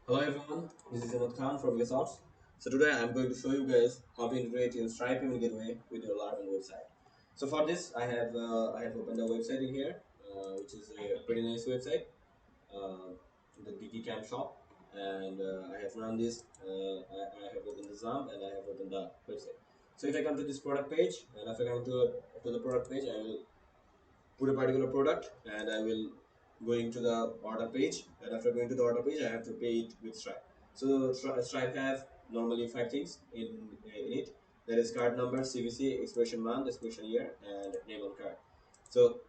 Hello everyone, this is Ahmad Khan from Resorts. So today I'm going to show you guys how to integrate your Stripe payment gateway with your Laravel website. So for this, I have opened a website in here, which is a pretty nice website, uh, the DT Cam shop, and I have run this. I have opened the XAMPP and I have opened the website. So if I come to this product page, and after coming to the product page, I will put a particular product and I will going to the order page, and after going to the order page I have to pay it with Stripe. So Stripe have normally five things in it. There is card number, CVC, expiration month, expiration year, and name on card. So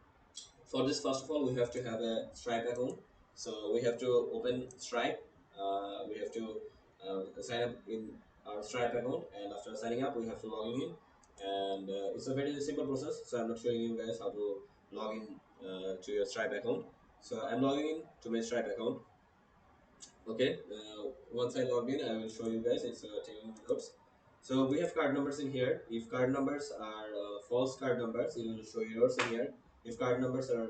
for this, first of all, we have to have a Stripe account. So we have to open Stripe. We have to sign up in our Stripe account, and after signing up, we have to log in. And it's a very simple process. So I'm not showing you guys how to log in to your Stripe account. So I'm logging in to my Stripe account. Okay, once I log in, I will show you guys. It's taking loads. So we have card numbers in here. If card numbers are false card numbers, it will show errors in here. If card numbers are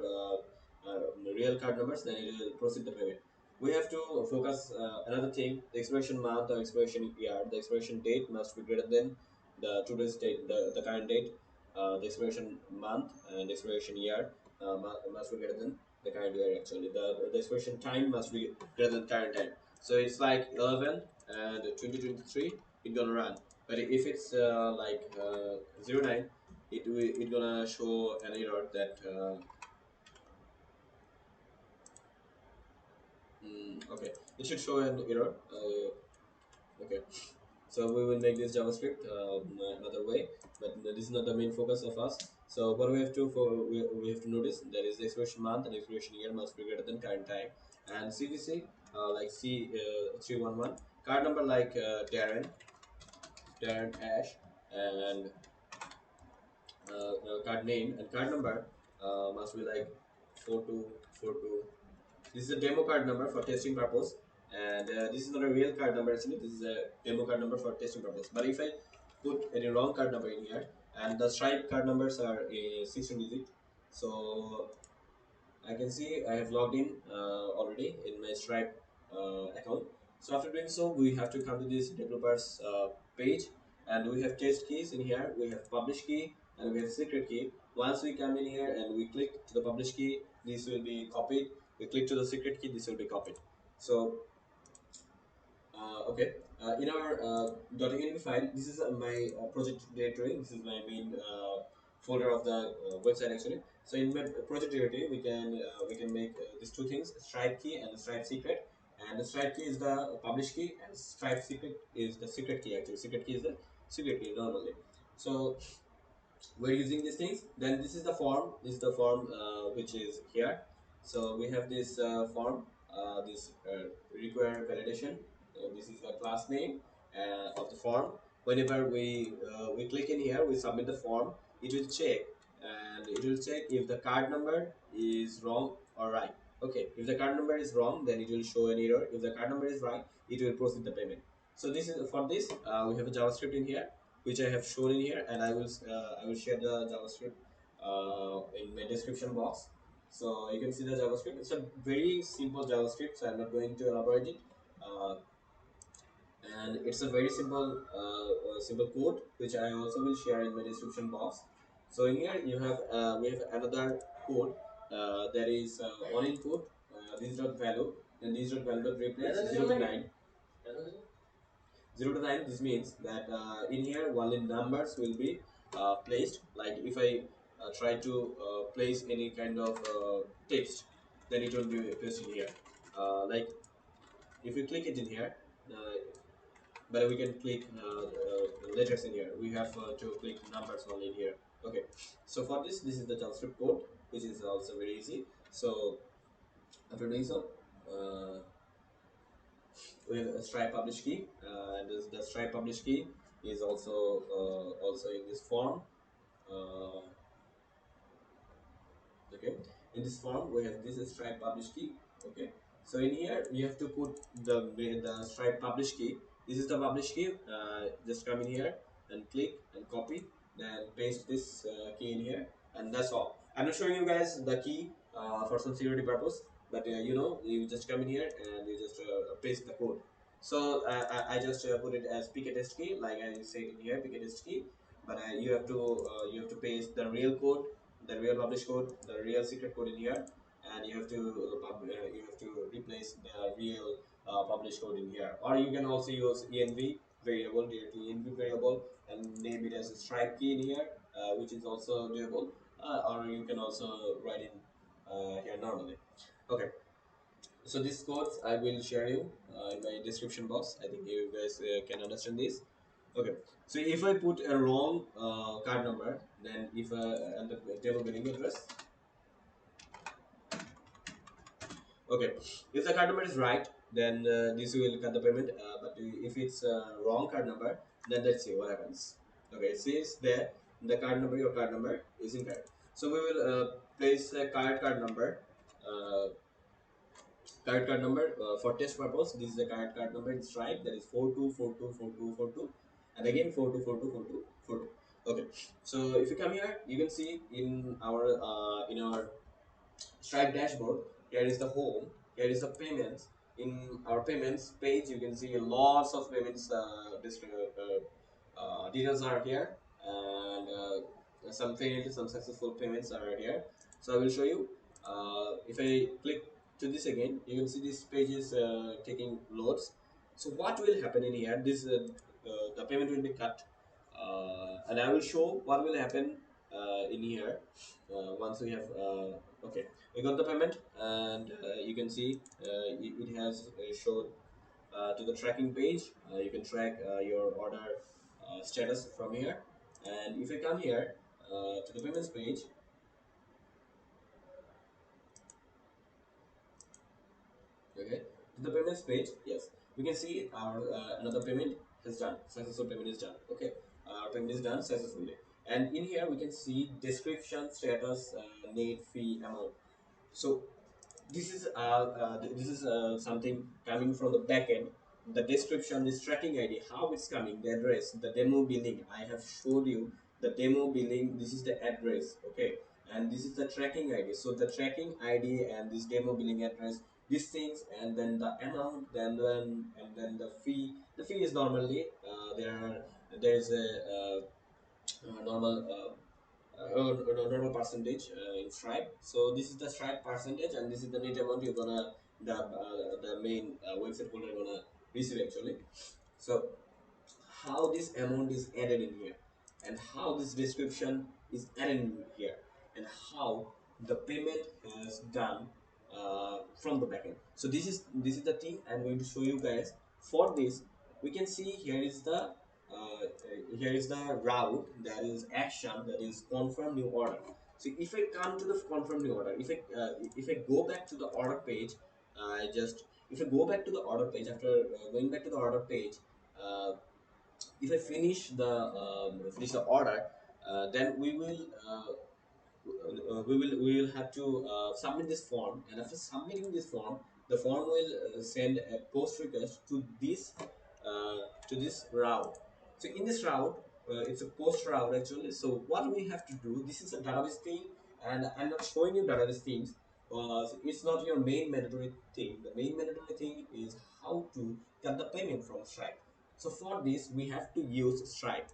real card numbers, then it will proceed the payment. We have to focus another thing: the expiration month or expiration year. The expiration date must be greater than the today's date, the current date. The expiration month and expiration year must be greater than the current year. Actually, the expiration time must be greater than current time. So it's like 11 and 2023 it gonna run. But if it's 09, it gonna show an error that okay, it should show an error. Okay, so we will make this JavaScript another way, but this is not the main focus of us. So what we have to we have to notice that is the expiration month and expiration year must be greater than current time, and CVC like C 311, card number like Darren Ash, and card name and card number must be like 4242. This is a demo card number for testing purpose, and this is not a real card number actually. This is a demo card number for testing purpose. But if I put any wrong card number in here, and the Stripe card numbers are a 16 digit, so I can see I have logged in already in my Stripe account. So after doing so, we have to come to this developers page, and we have test keys in here. We have publish key and we have secret key. Once we come in here and we click to the publish key, this will be copied. We click to the secret key, this will be copied. So okay, in our .env file, this is my project directory. This is my main folder of the website actually. So in my project directory, we can make these two things: Stripe key and the Stripe secret. And the Stripe key is the publish key, and Stripe secret is the secret key. Actually, secret key is the secret key normally. So we're using these things. Then this is the form. This is the form which is here. So we have this form, this require validation. This is the class name of the form. Whenever we click in here, we submit the form. It will check, and it will check if the card number is wrong or right. Okay, if the card number is wrong, then it will show an error. If the card number is right, it will proceed the payment. So this is for this. We have a JavaScript in here which I have shown in here, and I will share the JavaScript in my description box. So you can see the JavaScript. It's a very simple JavaScript, so I'm not going to elaborate it. Uh, and it's a very simple code which I also will share in my description box. So in here you have we have another code that is on input this dot value, and this dot value dot replace 0 to 9. 0 to 9, this means that in here only numbers will be placed. Like if I try to place any kind of text, then it will be placed in here. Like if we click it in here, uh, but we can click letters in here. We have to click numbers only in here. Okay, so for this is the JavaScript code, which is also very easy. So after doing so, uh, we have a Stripe publish key, and the Stripe publish key is also in this form. Uh, okay, in this form we have this Stripe publish key. Okay, so in here you have to put the Stripe publish key. This is the publish key. Just come in here and click and copy, then paste this key in here, and that's all. I'm not showing you guys the key for some security purpose, but you just come in here and you just paste the code. So I just put it as pick a test key, like I said in here, pick a test key. But you have to paste the real code, the real publish code, the real secret code in here, and you have to replace the real publish code in here. Or you can also use env variable, directly env variable, and name it as a stripe key in here, which is also doable. Or you can also write in here normally. Okay, so these codes I will share you in my description box. I think you guys can understand this. Okay, so if I put a wrong card number, then if and the demo billing address. Okay, if the card number is right, then this will cut the payment. But if it's wrong card number, then let's see what happens. Okay, it says there the card number, your card number is incorrect. So we will place a card number. Uh, card number for test purpose. This is the card number in Stripe, that is 42424242, and again 42424242. Okay, so if you come here, you can see in our Stripe dashboard, here is the home, here is the payments. In our payments page, you can see lots of payments. Details are here, and some failed, some successful payments are here. So I will show you. If I click to this again, you can see this page is taking loads. So what will happen in here? The payment will be cut, and I will show what will happen in here once we have. Okay, we got the payment, and you can see it has showed to the tracking page. You can track your order status from here, and if you come here to the payments page. Okay, to the payments page, yes, we can see our another payment is done, successful payment is done. Okay, our payment is done successfully, and in here we can see description, status, net, fee, amount. So this is something coming from the back end. The description, this tracking ID, how it's coming, the address, the demo billing. I have showed you the demo billing. This is the address, okay, and this is the tracking ID. So the tracking ID and this demo billing address, these things, and then the amount, then the fee. The fee is normally there is a normal normal percentage in Stripe. So this is the Stripe percentage, and this is the net amount you're gonna the main website holder gonna receive actually. So how this amount is added in here, and how this description is added in here, and how the payment is done from the backend. So this is the thing I'm going to show you guys. For this, we can see here is the route, that is action, that is confirm new order. So if I come to the confirm new order, if I go back to the order page, I just if I go back to the order page after going back to the order page, if I finish the order, then we will have to submit this form, and after submitting this form, the form will send a post request to this route. So in this route, it's a post route actually. So what we have to do, this is a database thing, and I'm not showing you database things. It's not your main mandatory thing. The main mandatory thing is how to get the payment from Stripe. So for this, we have to use Stripe.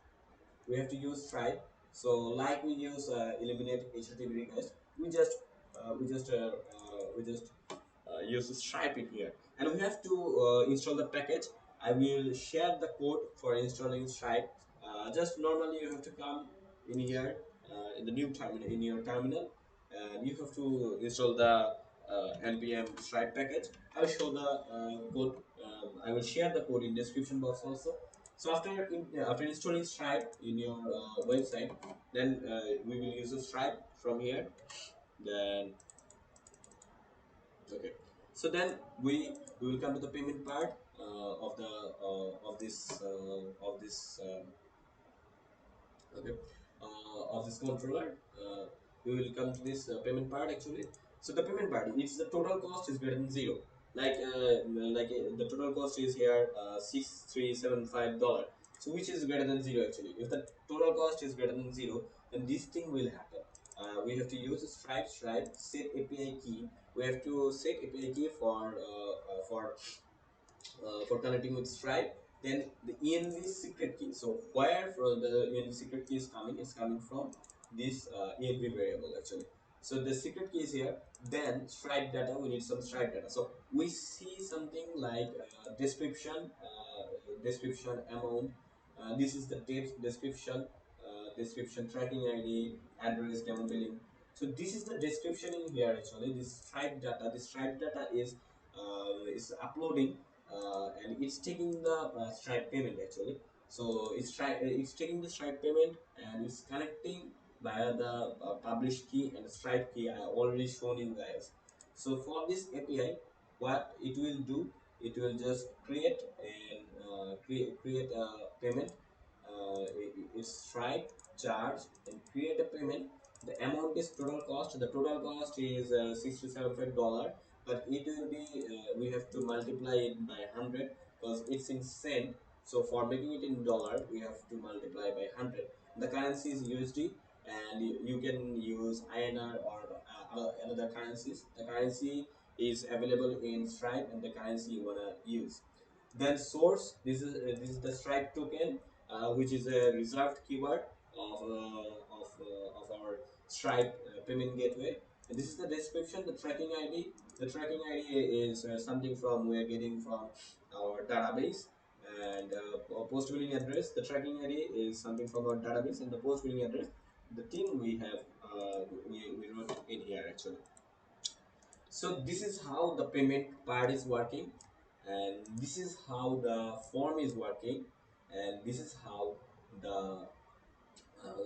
We have to use Stripe. So like we use eliminate HTTP request, we just use Stripe in here, and we have to install the package. I will share the code for installing Stripe. Just normally you have to come in here in the new terminal, in your terminal, and you have to install the npm Stripe package. I will show the code. I will share the code in description box also. So after installing Stripe in your website, then we will use the Stripe from here. Then okay, so then we will come to the payment part of this okay of this controller. We will come to this payment part actually. So the payment part, it's the total cost is greater than zero. The total cost is here $6375, so which is greater than zero actually. If the total cost is greater than zero, then this thing will happen. We have to use Stripe set API key we have to set API key for connecting with Stripe. Then the env secret key. So where from the env secret key is coming? It's coming from this env variable actually. So the secret key is here. Then Stripe data. We need some Stripe data. So we see something like description amount. This is the description, description tracking ID, address, demo billing. So this is the description in here actually. This Stripe data. This Stripe data is uploading and it's taking the Stripe payment actually. So it's taking the Stripe payment and it's connecting via the publish key and Stripe key I already shown you guys. So for this API, what it will do, it will just create a payment. It's Stripe charge and create a payment. The amount is total cost. The total cost is $6 to $7, but it will be we have to multiply it by 100 because it's in cent. So for making it in dollar, we have to multiply by 100. The currency is USD, and you can use INR or another currencies. The currency is available in Stripe, and the currency you wanna use. Then source, this is the Stripe token, which is a reserved keyword of our Stripe payment gateway. And this is the description, the tracking ID. The tracking ID is something from we are getting from our database, and post billing address. The tracking ID is something from our database, and the post billing address, the thing we have we wrote in here actually. So this is how the payment part is working, and this is how the form is working, and this is how the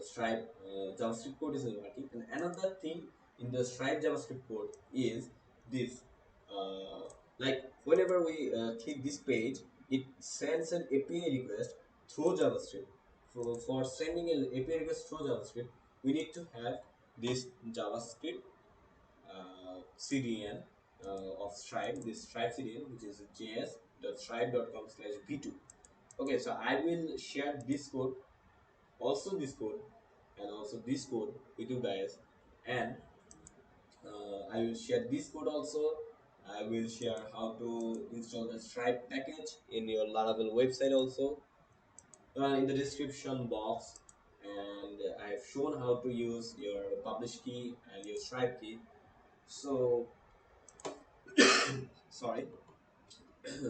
Stripe JavaScript code is working. And another thing in the Stripe JavaScript code is this. Like whenever we click this page, it sends an API request through JavaScript. For sending an API request through JavaScript, we need to have this JavaScript CDN of Stripe, this Stripe CDN, which is js.stripe.com/v2. Okay, so I will share this code, also this code, and also this code with you guys, and I will share this code also. I will share how to install the Stripe package in your Laravel website also in the description box, and I have shown how to use your publish key and your Stripe key. So sorry.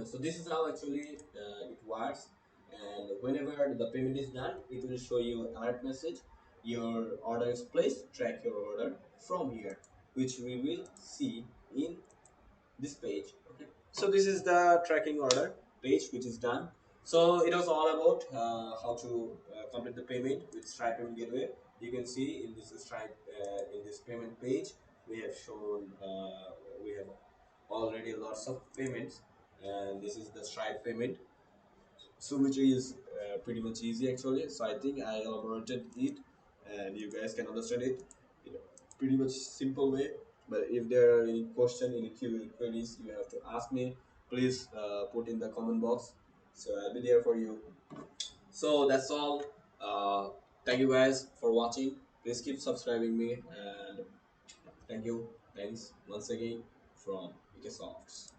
So this is how actually it works, and whenever the payment is done, it will show you alert message. Your order is placed. Track your order from here, which we will see in this page. Okay, so this is the tracking order page which is done. So it was all about how to complete the payment with Stripe payment gateway. You can see in this Stripe in this payment page, we have shown we have already lots of payments, and this is the Stripe payment, so which is pretty much easy actually. So I think I elaborated it and you guys can understand it in a pretty much simple way. But if there are any question, any queries, you have to ask me. Please put in the comment box, so I'll be there for you. So that's all. Thank you guys for watching. Please keep subscribing me, and thank you. Thanks once again from Microsoft.